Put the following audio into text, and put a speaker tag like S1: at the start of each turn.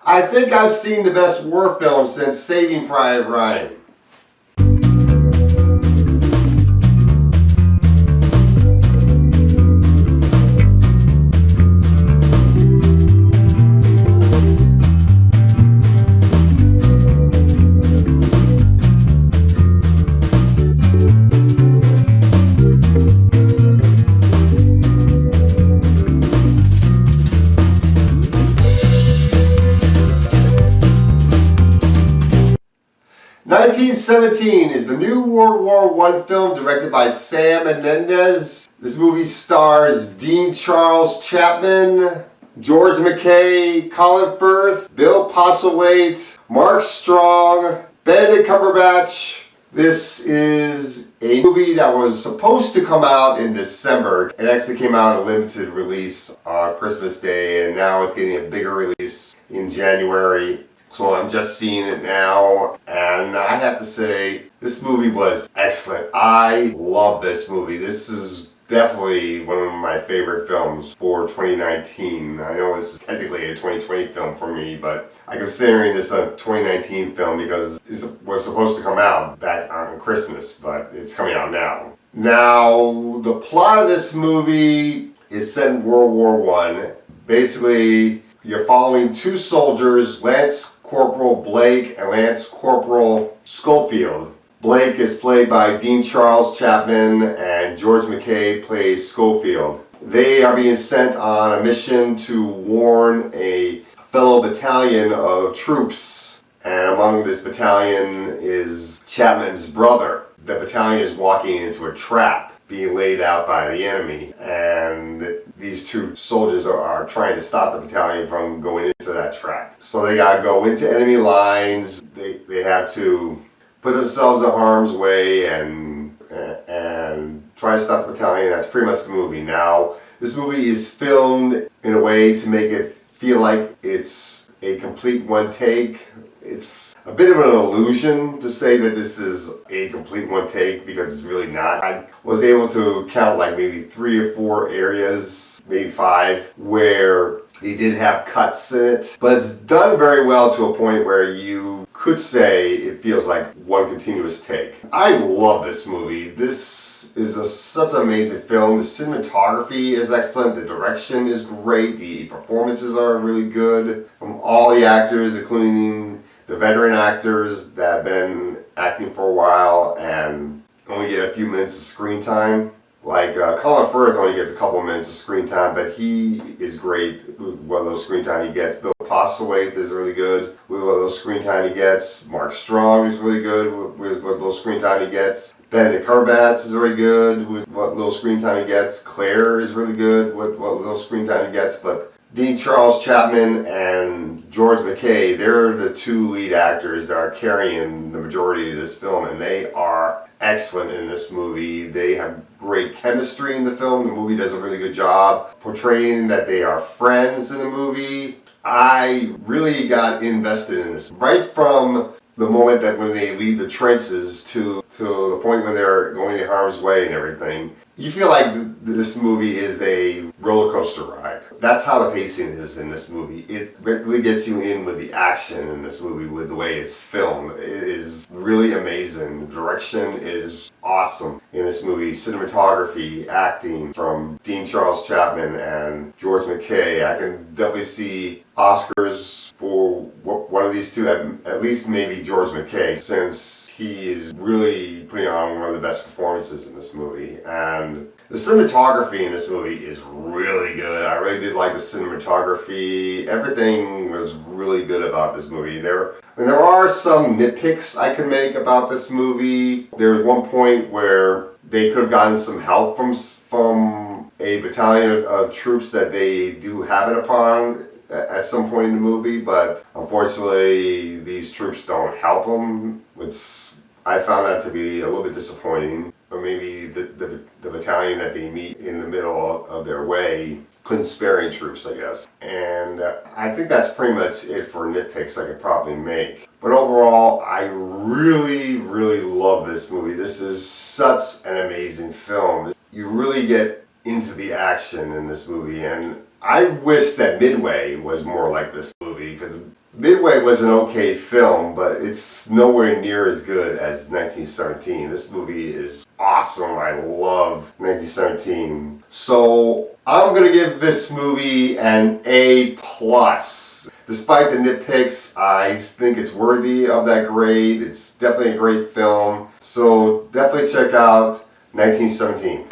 S1: I think I've seen the best war film since Saving Private Ryan. 1917 is the new World War I film directed by Sam Menendez. This movie stars Dean Charles Chapman, George McKay, Colin Firth, Bill Postlethwaite, Mark Strong, Benedict Cumberbatch. This is a movie that was supposed to come out in December. It actually came out in a limited release on Christmas Day, and now it's getting a bigger release in January. So I'm just seeing it now, and I have to say, this movie was excellent. I love this movie. This is definitely one of my favorite films for 2019. I know this is technically a 2020 film for me, but I'm considering this a 2019 film because it was supposed to come out back on Christmas, but it's coming out now. Now, the plot of this movie is set in World War I. Basically, you're following two soldiers, Lance Corporal Blake and Lance Corporal Schofield. Blake is played by Dean Charles Chapman and George McKay plays Schofield. They are being sent on a mission to warn a fellow battalion of troops, and among this battalion is Chapman's brother. The battalion is walking into a trap being laid out by the enemy, and these two soldiers are trying to stop the battalion from going into that trap. So they gotta go into enemy lines. They have to put themselves in harm's way and try to stop the battalion. That's pretty much the movie. Now, this movie is filmed in a way to make it feel like it's a complete one take. It's a bit of an illusion to say that this is a complete one take because it's really not. I was able to count like maybe 3 or 4 areas, maybe 5, where they did have cuts in it, but it's done very well to a point where you could say it feels like one continuous take. I love this movie. This is such an amazing film. The cinematography is excellent. The direction is great. The performances are really good from all the actors, including the veteran actors that have been acting for a while and only get a few minutes of screen time. Like Colin Firth only gets a couple of minutes of screen time, but he is great with what little screen time he gets. Bill Postlethwaite is really good with what little screen time he gets. Mark Strong is really good with what little screen time he gets. Benedict Cumberbatch is very good with what little screen time he gets. Claire is really good with what little screen time he gets. But Dean Charles Chapman and George McKay, they're the 2 lead actors that are carrying the majority of this film, and they are excellent in this movie. They have great chemistry in the film. The movie does a really good job portraying that they are friends in the movie. I really got invested in this right from the moment that when they leave the trenches to the point when they're going to harm's way and everything. You feel like this movie is a roller coaster ride. That's how the pacing is in this movie. It really gets you in with the action in this movie, with the way it's filmed. It is really amazing. The direction is awesome in this movie. Cinematography, acting from Dean Charles Chapman and George McKay. I can definitely see Oscars for one of these two, at least maybe George McKay, since he is really putting on one of the best performances in this movie. And the cinematography in this movie is really good. I really did like the cinematography. Everything was really good about this movie. There are some nitpicks I can make about this movie. There's one point where they could have gotten some help from a battalion of troops that they do happen upon at some point in the movie, but unfortunately these troops don't help them, which I found that to be a little bit disappointing. Or maybe the battalion that they meet in the middle of their way couldn't spare any troops, I guess. And I think that's pretty much it for nitpicks I could probably make. But overall, I really, really love this movie. This is such an amazing film. You really get into the action in this movie, and I wish that Midway was more like this movie, because Midway was an okay film, but it's nowhere near as good as 1917. This movie is awesome. I love 1917. So I'm gonna give this movie an A+. Despite the nitpicks, I think it's worthy of that grade. It's definitely a great film. So definitely check out 1917.